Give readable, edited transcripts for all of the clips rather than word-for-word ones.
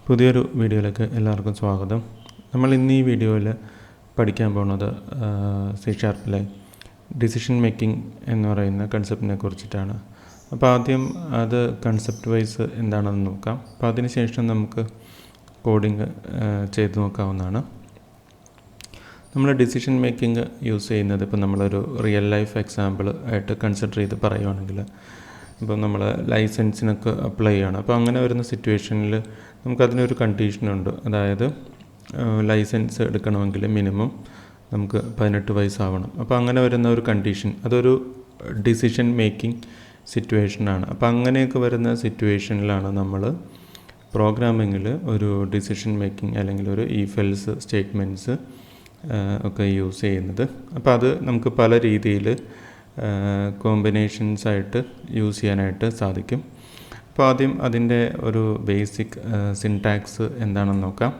പുതിയൊരു വീഡിയോയിലേക്ക് എല്ലാവർക്കും സ്വാഗതം. നമ്മൾ ഇന്ന് ഈ വീഡിയോയിൽ പഠിക്കാൻ പോകുന്നത് C#ലെ ഡിസിഷൻ മേക്കിംഗ് എന്ന് പറയുന്ന കൺസെപ്റ്റിനെ കുറിച്ചിട്ടാണ്. അപ്പോൾ ആദ്യം അത് കൺസെപ്റ്റ് വൈസ് എന്താണെന്ന് നോക്കാം. അപ്പോൾ അതിനുശേഷം നമുക്ക് കോഡിങ് ചെയ്ത് നോക്കാവുന്നതാണ്. നമ്മൾ ഡിസിഷൻ മേക്കിംഗ് യൂസ് ചെയ്യുന്നത് ഇപ്പോൾ നമ്മളൊരു റിയൽ ലൈഫ് എക്സാമ്പിൾ ആയിട്ട് കൺസിഡർ ചെയ്ത് പറയുവാണെങ്കിൽ, ഇപ്പോൾ നമ്മൾ ലൈസൻസിനൊക്കെ അപ്ലൈ ചെയ്യണം. അപ്പോൾ അങ്ങനെ വരുന്ന സിറ്റുവേഷനിൽ നമുക്കതിനൊരു കണ്ടീഷനുണ്ട്. അതായത് ലൈസൻസ് എടുക്കണമെങ്കിൽ മിനിമം നമുക്ക് 18 വയസ്സാവണം. അപ്പോൾ അങ്ങനെ വരുന്ന ഒരു കണ്ടീഷൻ, അതൊരു ഡിസിഷൻ മേക്കിംഗ് സിറ്റുവേഷനാണ്. അപ്പോൾ അങ്ങനെയൊക്കെ വരുന്ന സിറ്റുവേഷനിലാണ് നമ്മൾ പ്രോഗ്രാമിങ്ങിൽ ഒരു ഡിസിഷൻ മേക്കിംഗ് അല്ലെങ്കിൽ ഒരു ഈഫ് എൽസ് സ്റ്റേറ്റ്മെൻറ്റ്സ് ഒക്കെ യൂസ് ചെയ്യുന്നത്. അപ്പോൾ അത് നമുക്ക് പല രീതിയിൽ കോമ്പിനേഷൻസായിട്ട് യൂസ് ചെയ്യാനായിട്ട് സാധിക്കും. അപ്പോൾ ആദ്യം അതിൻ്റെ ഒരു ബേസിക് സിൻടാക്സ് എന്താണെന്ന് നോക്കാം.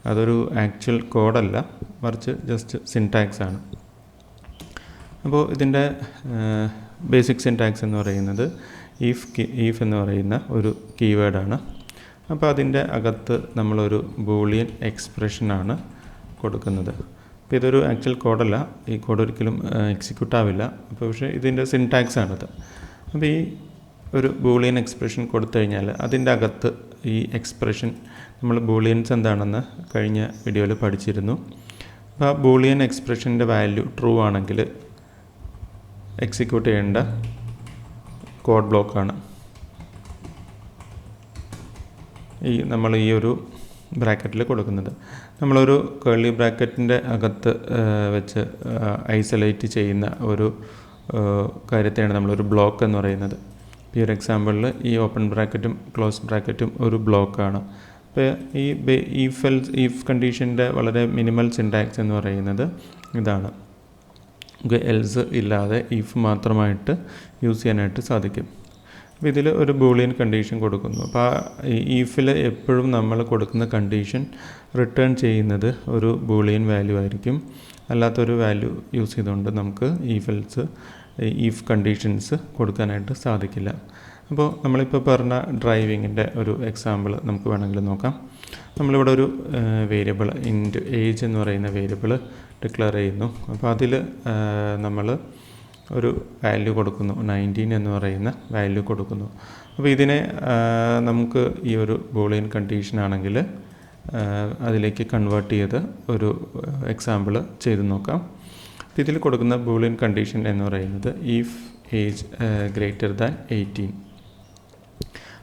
അതൊരു ആക്ച്വൽ കോഡല്ല, മറിച്ച് ജസ്റ്റ് സിൻടാക്സ് ആണ്. അപ്പോൾ ഇതിൻ്റെ ബേസിക് സിൻടാക്സ് എന്ന് പറയുന്നത് ഈഫ് എന്ന് പറയുന്ന ഒരു കീവേഡാണ്. അപ്പോൾ അതിൻ്റെ അകത്ത് നമ്മളൊരു ബൂളിയൻ എക്സ്പ്രഷനാണ് കൊടുക്കുന്നത്. അപ്പോൾ ഇതൊരു ആക്ച്വൽ കോഡല്ല, ഈ കോഡ് ഒരിക്കലും എക്സിക്യൂട്ട് ആവില്ല. അപ്പോൾ പക്ഷേ ഇതിൻ്റെ സിൻടാക്സ് ആണിത്. അപ്പോൾ ഈ ഒരു ബൂളിയൻ എക്സ്പ്രഷൻ കൊടുത്തു കഴിഞ്ഞാൽ അതിൻ്റെ അകത്ത് ഈ എക്സ്പ്രഷൻ, നമ്മൾ ബൂളിയൻസ് എന്താണെന്ന് കഴിഞ്ഞ വീഡിയോയിൽ പഠിച്ചിരുന്നു. അപ്പോൾ ആ ബൂളിയൻ എക്സ്പ്രഷൻ്റെ വാല്യൂ ട്രൂ ആണെങ്കിൽ എക്സിക്യൂട്ട് ചെയ്യേണ്ട കോഡ് ബ്ലോക്കാണ് നമ്മൾ ഈ ഒരു ബ്രാക്കറ്റിൽ കൊടുക്കുന്നത്. നമ്മളൊരു കേർലി ബ്രാക്കറ്റിൻ്റെ അകത്ത് വെച്ച് ഐസൊലേറ്റ് ചെയ്യുന്ന ഒരു കാര്യത്തെയാണ് നമ്മളൊരു ബ്ലോക്ക് എന്ന് പറയുന്നത്. ഈ ഒരു എക്സാമ്പിളിൽ ഈ ഓപ്പൺ ബ്രാക്കറ്റും ക്ലോസ് ബ്രാക്കറ്റും ഒരു ബ്ലോക്കാണ്. അപ്പോൾ ഈ ഈഫ് കണ്ടീഷൻ്റെ വളരെ മിനിമൽ സിൻടാക്സ് എന്ന് പറയുന്നത് ഇതാണ്. എൽസ് ഇല്ലാതെ ഈഫ് മാത്രമായിട്ട് യൂസ് ചെയ്യാനായിട്ട് സാധിക്കും. അപ്പോൾ ഇതിൽ ഒരു ബൂളിയൻ കണ്ടീഷൻ കൊടുക്കുന്നു. അപ്പോൾ ആ ഈഫിൽ എപ്പോഴും നമ്മൾ കൊടുക്കുന്ന കണ്ടീഷൻ റിട്ടേൺ ചെയ്യുന്നത് ഒരു ബൂളിയൻ വാല്യൂ ആയിരിക്കും. അല്ലാത്തൊരു വാല്യൂ യൂസ് ചെയ്തുകൊണ്ട് നമുക്ക് ഈഫ് കണ്ടീഷൻസ് കൊടുക്കാനായിട്ട് സാധിക്കില്ല. അപ്പോൾ നമ്മളിപ്പോൾ പറഞ്ഞ ഡ്രൈവിങ്ങിൻ്റെ ഒരു എക്സാമ്പിൾ നമുക്ക് വേണമെങ്കിൽ നോക്കാം. നമ്മളിവിടെ ഒരു വേരിയബിൾ ഇൻറ്റ് ഏജ് എന്ന് പറയുന്ന വേരിയബിൾ ഡിക്ലെയർ ചെയ്യുന്നു. അപ്പോൾ അതിൽ നമ്മൾ ഒരു വാല്യൂ കൊടുക്കുന്നു, 19 എന്ന് പറയുന്ന വാല്യൂ കൊടുക്കുന്നു. അപ്പോൾ ഇതിനെ നമുക്ക് ഈ ഒരു ബൂളിയൻ കണ്ടീഷൻ ആണെങ്കിൽ അതിലേക്ക് കൺവേർട്ട് ചെയ്ത് ഒരു എക്സാമ്പിൾ ചെയ്ത് നോക്കാം. അപ്പോൾ ഇതിൽ കൊടുക്കുന്ന ബൂളിയൻ കണ്ടീഷൻ എന്ന് പറയുന്നത് ഈഫ് ഏജ് ഗ്രേറ്റർ ദാൻ 18.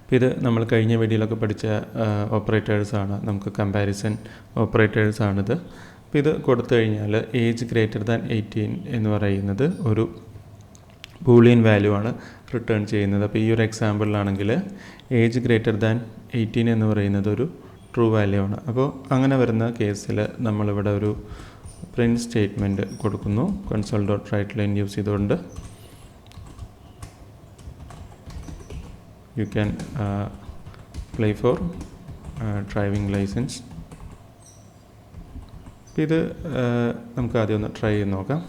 അപ്പോൾ ഇത് നമ്മൾ കഴിഞ്ഞ വീഡിയോയിലൊക്കെ പഠിച്ച ഓപ്പറേറ്റേഴ്സാണ്, നമുക്ക് കമ്പാരിസൺ ഓപ്പറേറ്റേഴ്സാണിത്. അപ്പോൾ ഇത് കൊടുത്തു കഴിഞ്ഞാൽ ഏജ് ഗ്രേറ്റർ ദാൻ 18 എന്ന് പറയുന്നത് ഒരു ബൂളിയൻ വാല്യൂ ആണ് റിട്ടേൺ ചെയ്യുന്നത്. അപ്പോൾ ഈ ഒരു എക്സാമ്പിളിലാണെങ്കിൽ ഏജ് ഗ്രേറ്റർ ദാൻ 18 എന്ന് പറയുന്നത് ഒരു ട്രൂ വാല്യൂ ആണ്. അപ്പോൾ അങ്ങനെ വരുന്ന കേസിൽ നമ്മളിവിടെ ഒരു പ്രിൻറ്റ് സ്റ്റേറ്റ്മെൻറ്റ് കൊടുക്കുന്നു. console.writeLine യൂസ് ചെയ്തുകൊണ്ട് you can apply for driving licence. ഇത് നമുക്ക് ആദ്യം ഒന്ന് ട്രൈ ചെയ്ത് നോക്കാം.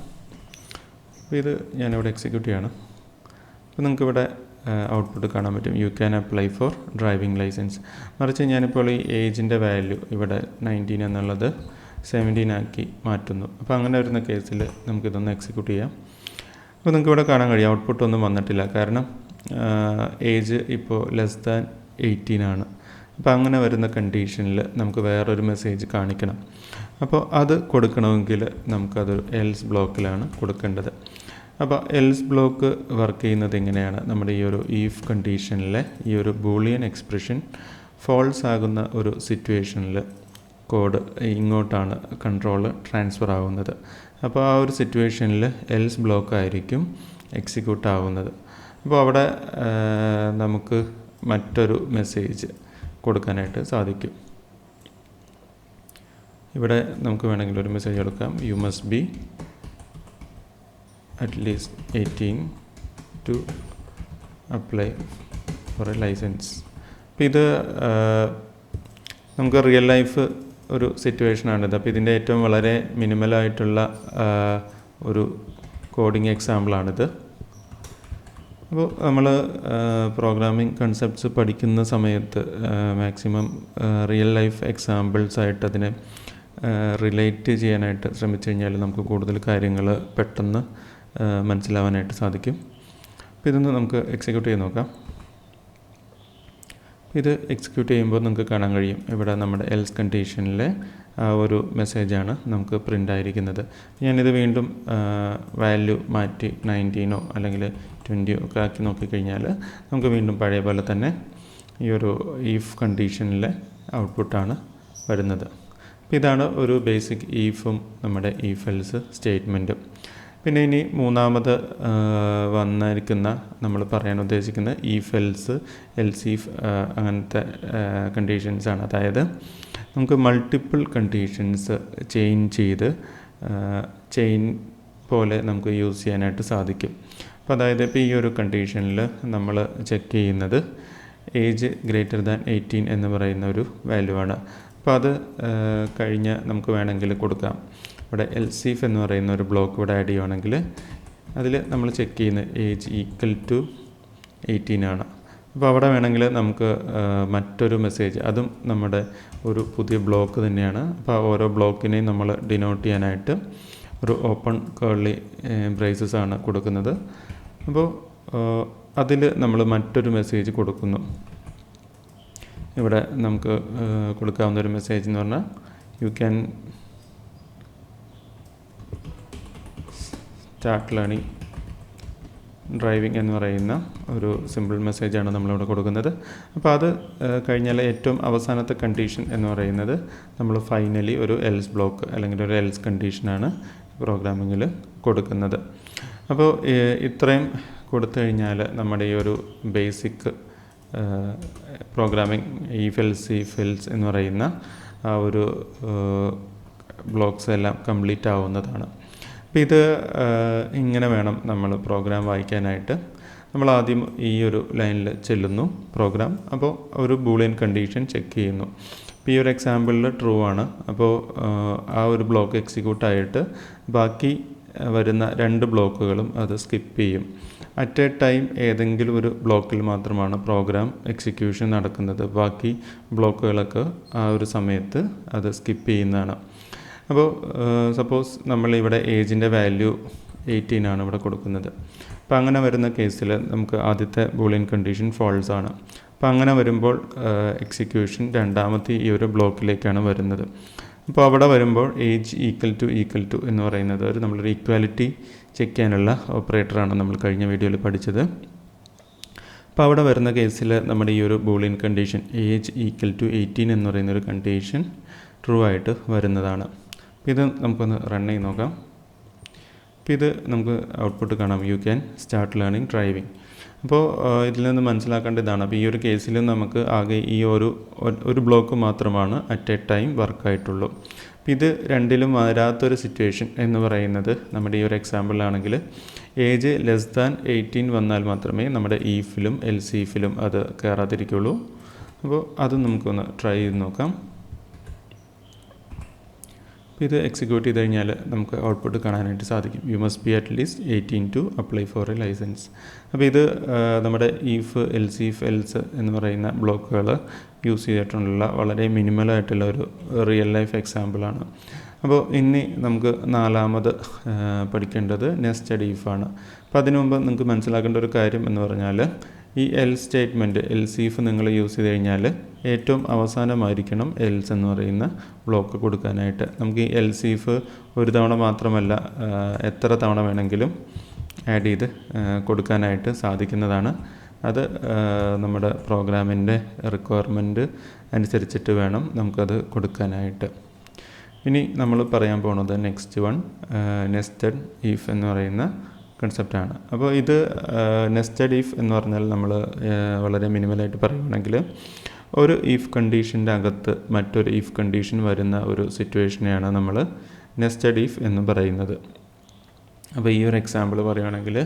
അപ്പോൾ ഇത് ഞാനിവിടെ എക്സിക്യൂട്ട് ചെയ്യണം. അപ്പോൾ നിങ്ങൾക്കിവിടെ ഔട്ട്പുട്ട് കാണാൻ പറ്റും, you can apply for driving licence. മറിച്ച് ഞാനിപ്പോൾ ഈ ഏജിൻ്റെ വാല്യൂ ഇവിടെ 19 എന്നുള്ളത് 17 ആക്കി മാറ്റുന്നു. അപ്പോൾ അങ്ങനെ വരുന്ന കേസിൽ നമുക്കിതൊന്ന് എക്സിക്യൂട്ട് ചെയ്യാം. അപ്പോൾ നിങ്ങൾക്ക് ഇവിടെ കാണാൻ കഴിയും ഔട്ട്പുട്ടൊന്നും വന്നിട്ടില്ല, കാരണം ഏജ് ഇപ്പോൾ ലെസ് ദാൻ 18 ആണ്. അപ്പോൾ അങ്ങനെ വരുന്ന കണ്ടീഷനിൽ നമുക്ക് വേറൊരു മെസ്സേജ് കാണിക്കണം. അപ്പോൾ അത് കൊടുക്കണമെങ്കിൽ നമുക്കതൊരു എൽസ് ബ്ലോക്കിലാണ് കൊടുക്കേണ്ടത്. അപ്പോൾ എൽസ് ബ്ലോക്ക് വർക്ക് ചെയ്യുന്നത് എങ്ങനെയാണ്? നമ്മുടെ ഈ ഒരു ഈഫ് കണ്ടീഷനിലെ ഈ ഒരു ബൂളിയൻ എക്സ്പ്രഷൻ ഫോൾസ് ആകുന്ന ഒരു സിറ്റുവേഷനിൽ കോഡ് ഇങ്ങോട്ടാണ് കൺട്രോൾ ട്രാൻസ്ഫർ ആവുന്നത്. അപ്പോൾ ആ ഒരു സിറ്റുവേഷനിൽ എൽസ് ബ്ലോക്ക് ആയിരിക്കും എക്സിക്യൂട്ട് ആവുന്നത്. അപ്പോൾ അവിടെ നമുക്ക് മറ്റൊരു മെസ്സേജ് കൊടുക്കാനായിട്ട് സാധിക്കും. ഇവിടെ നമുക്ക് വേണമെങ്കിൽ ഒരു മെസ്സേജ് കൊടുക്കാം, you must be at least 18 to apply for a licence. അപ്പോൾ ഇത് നമുക്ക് റിയൽ ലൈഫ് ഒരു സിറ്റുവേഷനാണിത്. അപ്പോൾ ഇതിൻ്റെ ഏറ്റവും വളരെ മിനിമലായിട്ടുള്ള ഒരു കോഡിങ് എക്സാമ്പിളാണിത്. അപ്പോൾ നമ്മൾ പ്രോഗ്രാമിംഗ് കൺസെപ്റ്റ്സ് പഠിക്കുന്ന സമയത്ത് മാക്സിമം റിയൽ ലൈഫ് എക്സാമ്പിൾസായിട്ട് അതിനെ റിലേറ്റ് ചെയ്യാനായിട്ട് ശ്രമിച്ചു കഴിഞ്ഞാൽ നമുക്ക് കൂടുതൽ കാര്യങ്ങൾ പെട്ടെന്ന് മനസ്സിലാവാനായിട്ട് സാധിക്കും. അപ്പോൾ ഇതൊന്ന് നമുക്ക് എക്സിക്യൂട്ട് ചെയ്ത് നോക്കാം. ഇത് എക്സിക്യൂട്ട് ചെയ്യുമ്പോൾ നമുക്ക് കാണാൻ കഴിയും ഇവിടെ നമ്മുടെ എൽസ് കണ്ടീഷനിലെ ആ ഒരു മെസ്സേജാണ് നമുക്ക് പ്രിൻ്റ് ആയിരിക്കുന്നത്. ഞാനിത് വീണ്ടും വാല്യൂ മാറ്റി 19 അല്ലെങ്കിൽ 20 ഒക്കെ ആക്കി നോക്കിക്കഴിഞ്ഞാൽ നമുക്ക് വീണ്ടും പഴയ പോലെ തന്നെ ഈ ഒരു ഈഫ് കണ്ടീഷനിലെ ഔട്ട്പുട്ടാണ് വരുന്നത്. അപ്പോൾ ഇതാണ് ഒരു ബേസിക് ഈഫും നമ്മുടെ ഈഫ് എൽസ് സ്റ്റേറ്റ്മെൻറ്റും. പിന്നെ ഇനി മൂന്നാമത് വന്നിരിക്കുന്ന നമ്മൾ പറയാൻ ഉദ്ദേശിക്കുന്ന ഈഫ് എൽസ് എൽസ് ഈഫ് അങ്ങനത്തെ കണ്ടീഷൻസാണ്. അതായത് നമുക്ക് മൾട്ടിപ്പിൾ കണ്ടീഷൻസ് ചെയിൻ പോലെ നമുക്ക് യൂസ് ചെയ്യാനായിട്ട് സാധിക്കും. അപ്പോൾ അതായത് ഇപ്പോൾ ഈ ഒരു കണ്ടീഷനിൽ നമ്മൾ ചെക്ക് ചെയ്യുന്നത് ഏജ് ഗ്രേറ്റർ ദാൻ 18 എന്ന് പറയുന്ന ഒരു വാല്യൂ ആണ്. അപ്പോൾ അത് കഴിഞ്ഞ് നമുക്ക് വേണമെങ്കിൽ കൊടുക്കാം. ഇവിടെ എൽസീഫ് എന്ന് പറയുന്ന ഒരു ബ്ലോക്ക് ഇവിടെ ആഡ് ചെയ്യുകയാണെങ്കിൽ അതിൽ നമ്മൾ ചെക്ക് ചെയ്യുന്നത് ഏജ് ഈക്വൽ ടു 18 ആണ്. അപ്പോൾ അവിടെ വേണമെങ്കിൽ നമുക്ക് മറ്റൊരു മെസ്സേജ്, അതും നമ്മുടെ ഒരു പുതിയ ബ്ലോക്ക് തന്നെയാണ്. അപ്പോൾ ഓരോ ബ്ലോക്കിനെയും നമ്മൾ ഡിനോട്ട് ചെയ്യാനായിട്ട് ഒരു ഓപ്പൺ കേർലി ബ്രേസസ് ആണ് കൊടുക്കുന്നത്. അപ്പോൾ അതിൽ നമ്മൾ മറ്റൊരു മെസ്സേജ് കൊടുക്കുന്നു. ഇവിടെ നമുക്ക് കൊടുക്കാവുന്ന ഒരു മെസ്സേജ് എന്ന് പറഞ്ഞാൽ you can start learning driving എന്ന് പറയുന്ന ഒരു സിമ്പിൾ മെസ്സേജാണ് നമ്മളിവിടെ കൊടുക്കുന്നത്. അപ്പോൾ അത് കഴിഞ്ഞാൽ ഏറ്റവും അവസാനത്തെ കണ്ടീഷൻ എന്ന് പറയുന്നത് നമ്മൾ ഫൈനലി ഒരു എൽസ് ബ്ലോക്ക് അല്ലെങ്കിൽ ഒരു എൽസ് കണ്ടീഷനാണ് പ്രോഗ്രാമിങ്ങിൽ കൊടുക്കുന്നത്. അപ്പോൾ ഇത്രയും കൊടുത്തു കഴിഞ്ഞാൽ നമ്മുടെ ഈ ഒരു ബേസിക് പ്രോഗ്രാമിംഗ് ഈഫ് എൽസ് എന്ന് പറയുന്ന ആ ഒരു ബ്ലോക്സ് എല്ലാം കംപ്ലീറ്റ് ആവുന്നതാണ്. അപ്പോൾ ഇത് ഇങ്ങനെ വേണം നമ്മൾ പ്രോഗ്രാം വായിക്കാനായിട്ട്. നമ്മൾ ആദ്യം ഈ ഒരു ലൈനിൽ ചെല്ലുന്നു പ്രോഗ്രാം. അപ്പോൾ ഒരു ബൂളിയൻ കണ്ടീഷൻ ചെക്ക് ചെയ്യുന്നു. ഇപ്പോൾ ഈ ഒരു എക്സാമ്പിളിൽ ട്രൂ ആണ്. അപ്പോൾ ആ ഒരു ബ്ലോക്ക് എക്സിക്യൂട്ടായിട്ട് ബാക്കി വരുന്ന 2 ബ്ലോക്കുകളും അത് സ്കിപ്പ് ചെയ്യും. അറ്റ് എ ടൈം ഏതെങ്കിലും ഒരു ബ്ലോക്കിൽ മാത്രമാണ് പ്രോഗ്രാം എക്സിക്യൂഷൻ നടക്കുന്നത്. ബാക്കി ബ്ലോക്കുകളൊക്കെ ആ ഒരു സമയത്ത് അത് സ്കിപ്പ് ചെയ്യുന്നതാണ്. അപ്പോൾ സപ്പോസ് നമ്മളിവിടെ ഏജിൻ്റെ വാല്യൂ 18 ആണ് ഇവിടെ കൊടുക്കുന്നത്. അപ്പോൾ അങ്ങനെ വരുന്ന കേസിൽ നമുക്ക് ആദ്യത്തെ ബൂളിയൻ കണ്ടീഷൻ ഫാൾസ് ആണ്. അപ്പോൾ അങ്ങനെ വരുമ്പോൾ എക്സിക്യൂഷൻ രണ്ടാമത്തെ ഈ ഒരു ബ്ലോക്കിലേക്കാണ് വരുന്നത്. അപ്പോൾ അവിടെ വരുമ്പോൾ ഏജ് ഈക്വൽ ടു എന്ന് പറയുന്നത് ഒരു നമ്മളൊരു ഈക്വാലിറ്റി ചെക്ക് ചെയ്യാനുള്ള ഓപ്പറേറ്ററാണ് നമ്മൾ കഴിഞ്ഞ വീഡിയോയിൽ പഠിച്ചത്. അപ്പോൾ അവിടെ വരുന്ന കേസിൽ നമ്മുടെ ഈ ഒരു boolean condition age equal to 18 എന്ന് പറയുന്നൊരു കണ്ടീഷൻ ട്രൂ ആയിട്ട് വരുന്നതാണ്. ഇത് നമുക്കൊന്ന് റൺ ചെയ്ത് നോക്കാം. അപ്പോൾ ഇത് നമുക്ക് ഔട്ട്പുട്ട് കാണാം, you can start learning driving. അപ്പോൾ ഇതിൽ നിന്ന് മനസ്സിലാക്കേണ്ട ഇതാണ്. അപ്പോൾ ഈ ഒരു കേസിൽ നമുക്ക് ആകെ ഈ ഒരു ബ്ലോക്ക് മാത്രമാണ് അറ്റ് എ ടൈം വർക്കായിട്ടുള്ളൂ. അപ്പോൾ ഇത് രണ്ടിലും വരാത്തൊരു സിറ്റുവേഷൻ എന്ന് പറയുന്നത് നമ്മുടെ ഈ ഒരു എക്സാമ്പിളിലാണെങ്കിൽ ഏജ് ലെസ് ദാൻ 18 വന്നാൽ മാത്രമേ നമ്മുടെ ഈഫിലും എൽസീഫിലും അത് കയറാതിരിക്കുള്ളൂ. അപ്പോൾ അത് നമുക്കൊന്ന് ട്രൈ ചെയ്ത് നോക്കാം. അപ്പോൾ ഇത് എക്സിക്യൂട്ട് ചെയ്ത് കഴിഞ്ഞാൽ നമുക്ക് ഔട്ട്പുട്ട് കാണാനായിട്ട് സാധിക്കും. You must be at least 18 to apply for a licence. അപ്പോൾ ഇത് നമ്മുടെ ഈഫ് എൽസീഫ് എൽസ് എന്ന് പറയുന്ന ബ്ലോക്കുകൾ യൂസ് ചെയ്തിട്ടുള്ള വളരെ മിനിമലായിട്ടുള്ള ഒരു റിയൽ ലൈഫ് എക്സാമ്പിളാണ്. അപ്പോൾ ഇനി നമുക്ക് നാലാമത് പഠിക്കേണ്ടത് നെസ്റ്റഡ് ഈഫാണ്. അപ്പോൾ അതിനു മുമ്പ് നിങ്ങൾക്ക് മനസ്സിലാക്കേണ്ട ഒരു കാര്യം എന്ന് പറഞ്ഞാൽ ഈ എൽസ് സ്റ്റേറ്റ്മെൻറ്റ് എൽസീഫ് നിങ്ങൾ യൂസ് ചെയ്ത് കഴിഞ്ഞാൽ ഏറ്റവും അവസാനമായിരിക്കണം എൽസ് എന്ന് പറയുന്ന ബ്ലോക്ക് കൊടുക്കാനായിട്ട്. നമുക്ക് ഈ എൽസീഫ് ഒരു തവണ മാത്രമല്ല എത്ര തവണ വേണമെങ്കിലും ആഡ് ചെയ്ത് കൊടുക്കാനായിട്ട് സാധിക്കുന്നതാണ്. അത് നമ്മുടെ പ്രോഗ്രാമിൻ്റെ റിക്വയർമെൻറ്റ് അനുസരിച്ചിട്ട് വേണം നമുക്കത് കൊടുക്കാനായിട്ട്. ഇനി നമ്മൾ പറയാൻ പോകുന്നത് നെക്സ്റ്റ് വൺ നെസ്റ്റഡ് ഈഫ് എന്ന് പറയുന്ന കൺസെപ്റ്റാണ്. അപ്പോൾ ഇത് നെസ്റ്റഡ് ഈഫ് എന്ന് പറഞ്ഞാൽ നമ്മൾ വളരെ മിനിമലായിട്ട് പറയുകയാണെങ്കിൽ ഒരു ഈഫ് കണ്ടീഷൻ്റെ അകത്ത് മറ്റൊരു ഈഫ് കണ്ടീഷൻ വരുന്ന ഒരു സിറ്റുവേഷനെയാണ് നമ്മൾ നെസ്റ്റഡ് ഈഫ് എന്ന് പറയുന്നത്. അപ്പോൾ ഈ ഒരു എക്സാമ്പിൾ പറയുകയാണെങ്കിൽ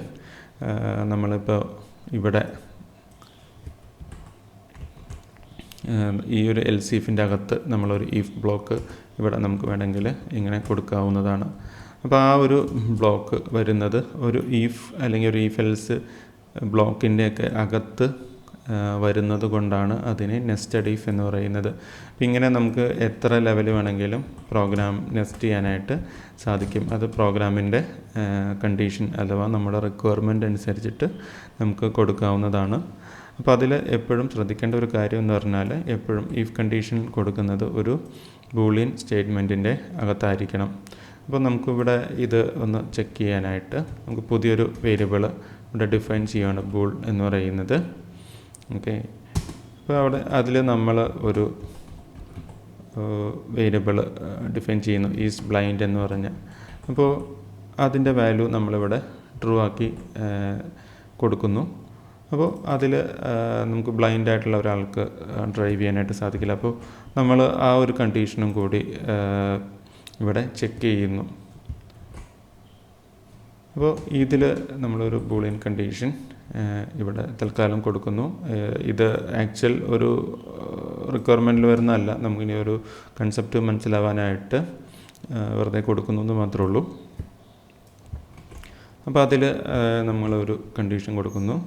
നമ്മളിപ്പോൾ ഇവിടെ ഈ ഒരു എൽസീഫിൻ്റെ അകത്ത് നമ്മളൊരു ഈഫ് ബ്ലോക്ക് ഇവിടെ നമുക്ക് വേണമെങ്കിൽ ഇങ്ങനെ കൊടുക്കാവുന്നതാണ്. അപ്പോൾ ആ ഒരു ബ്ലോക്ക് വരുന്നത് ഒരു ഈഫ് അല്ലെങ്കിൽ ഒരു ഈഫ് എൽസ് ബ്ലോക്കിൻ്റെയൊക്കെ അകത്ത് വരുന്നത് കൊണ്ടാണ് അതിനെ നെസ്റ്റഡ് ഇഫ് എന്ന് പറയുന്നത്. ഇങ്ങനെ നമുക്ക് എത്ര ലെവൽ വേണമെങ്കിലും പ്രോഗ്രാം നെസ്റ്റ് ചെയ്യാനായിട്ട് സാധിക്കും. അത് പ്രോഗ്രാമിൻ്റെ കണ്ടീഷൻ അഥവാ നമ്മുടെ റിക്വയർമെൻ്റ് അനുസരിച്ചിട്ട് നമുക്ക് കൊടുക്കാവുന്നതാണ്. അപ്പോൾ അതിൽ എപ്പോഴും ശ്രദ്ധിക്കേണ്ട ഒരു കാര്യം എന്ന് പറഞ്ഞാൽ എപ്പോഴും ഇഫ് കണ്ടീഷൻ കൊടുക്കുന്നത് ഒരു ബൂളിയൻ സ്റ്റേറ്റ്മെൻറ്റിൻ്റെ അകത്തായിരിക്കണം. അപ്പോൾ നമുക്കിവിടെ ഇത് ഒന്ന് ചെക്ക് ചെയ്യാനായിട്ട് നമുക്ക് പുതിയൊരു വേരിയബിൾ ഇവിടെ ഡിഫൈൻ ചെയ്യുകയാണ്, ബൂൾ എന്ന് പറയുന്നത്. ഓക്കെ, അപ്പോൾ അവിടെ അതിൽ നമ്മൾ ഒരു വേരിയബിൾ ഡിഫൈൻ ചെയ്യുന്നു, ഈസ് ബ്ലൈൻഡ് എന്ന് പറഞ്ഞാൽ. അപ്പോൾ അതിൻ്റെ വാല്യൂ നമ്മളിവിടെ ട്രൂ ആക്കി കൊടുക്കുന്നു. അപ്പോൾ അതിൽ നമുക്ക് ബ്ലൈൻഡ് ആയിട്ടുള്ള ഒരാൾക്ക് ഡ്രൈവ് ചെയ്യാനായിട്ട് സാധിക്കില്ല. അപ്പോൾ നമ്മൾ ആ ഒരു കണ്ടീഷനും കൂടി ഇവിടെ ചെക്ക് ചെയ്യുന്നു. അപ്പോൾ ഇതിൽ നമ്മളൊരു ബൂളിയൻ കണ്ടീഷൻ ഇവിടെ തൽക്കാലം കൊടുക്കുന്നു. ഇത് ആക്ച്വൽ ഒരു റിക്വയർമെൻറ്റിൽ വരുന്നതല്ല, നമുക്കിനി ഒരു കൺസെപ്റ്റ് മനസ്സിലാവാനായിട്ട് വെറുതെ കൊടുക്കുന്നു എന്ന് മാത്രമേ ഉള്ളൂ. അപ്പോൾ അതിൽ നമ്മളൊരു കണ്ടീഷൻ കൊടുക്കുന്നു.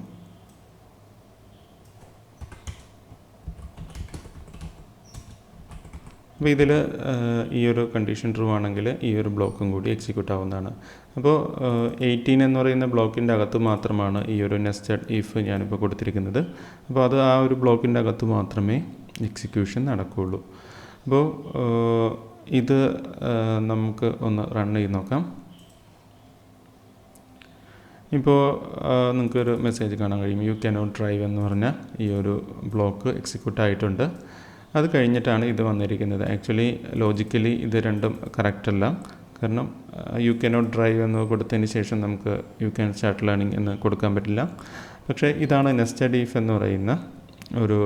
അപ്പോൾ ഇതിൽ ഈ ഒരു കണ്ടീഷൻ ട്രൂ ആണെങ്കിൽ ഈ ഒരു ബ്ലോക്കും കൂടി എക്സിക്യൂട്ട് ആവുന്നതാണ്. അപ്പോൾ 18 എന്ന് പറയുന്ന ബ്ലോക്കിൻ്റെ അകത്ത് മാത്രമാണ് ഈ ഒരു നെസ്റ്റഡ് ഇഫ് ഞാനിപ്പോൾ കൊടുത്തിരിക്കുന്നത്. അപ്പോൾ അത് ആ ഒരു ബ്ലോക്കിൻ്റെ അകത്ത് മാത്രമേ എക്സിക്യൂഷൻ നടക്കുകയുള്ളൂ. അപ്പോൾ ഇത് നമുക്ക് ഒന്ന് റൺ ചെയ്ത് നോക്കാം. ഇപ്പോൾ നിങ്ങൾക്കൊരു മെസ്സേജ് കാണാൻ കഴിയും, യു ക്യാനോട്ട് ഡ്രൈവ് എന്ന് പറഞ്ഞാൽ ഈ ഒരു ബ്ലോക്ക് എക്സിക്യൂട്ട് ആയിട്ടുണ്ട്. അത് കഴിഞ്ഞിട്ടാണ് ഇത് വന്നിരിക്കുന്നത്. ആക്ച്വലി ലോജിക്കലി ഇത് രണ്ടും കറക്റ്റല്ല. കാരണം യു ക്യാനോട്ട് ഡ്രൈവ് എന്ന് കൊടുത്തതിന് ശേഷം നമുക്ക് യു ക്യാൻ സ്റ്റാർട്ട് ലേണിംഗ് എന്ന് കൊടുക്കാൻ പറ്റില്ല. പക്ഷേ ഇതാണ് നെസ്റ്റഡ് ഇഫ് എന്ന് പറയുന്ന ഒരു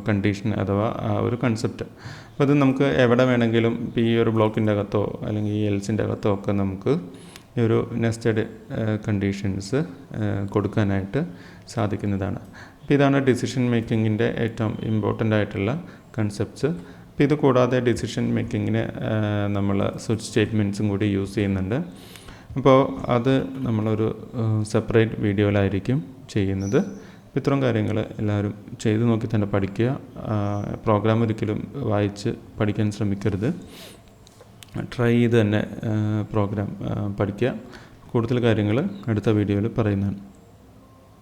കണ്ടീഷൻ അഥവാ ആ ഒരു കൺസെപ്റ്റ്. അപ്പോൾ അത് നമുക്ക് എവിടെ വേണമെങ്കിലും ഇപ്പോൾ ഈ ഒരു ബ്ലോക്കിൻ്റെ അകത്തോ അല്ലെങ്കിൽ ഈ എൽസിൻ്റെ അകത്തോ ഒക്കെ നമുക്ക് ഈ ഒരു നെസ്റ്റഡ് കണ്ടീഷൻസ് കൊടുക്കാനായിട്ട് സാധിക്കുന്നതാണ്. അപ്പോൾ ഇതാണ് ഡിസിഷൻ മേക്കിങ്ങിൻ്റെ ഏറ്റവും ഇമ്പോർട്ടൻ്റ് ആയിട്ടുള്ള കൺസെപ്റ്റ്സ്. അപ്പോൾ ഇത് കൂടാതെ ഡിസിഷൻ മേക്കിങ്ങിന് നമ്മൾ സ്വിച്ച് സ്റ്റേറ്റ്മെൻറ്റ്സും കൂടി യൂസ് ചെയ്യുന്നുണ്ട്. അപ്പോൾ അത് നമ്മളൊരു സെപ്പറേറ്റ് വീഡിയോയിലായിരിക്കും ചെയ്യുന്നത്. അപ്പോൾ ഇത്തരം കാര്യങ്ങൾ എല്ലാവരും ചെയ്തു നോക്കി തന്നെ പഠിക്കുക. പ്രോഗ്രാം ഒരിക്കലും വായിച്ച് പഠിക്കാൻ ശ്രമിക്കരുത്. ട്രൈ ചെയ്ത് തന്നെ പ്രോഗ്രാം പഠിക്കുക. കൂടുതൽ കാര്യങ്ങൾ അടുത്ത വീഡിയോയിൽ പറയുന്നതാണ്.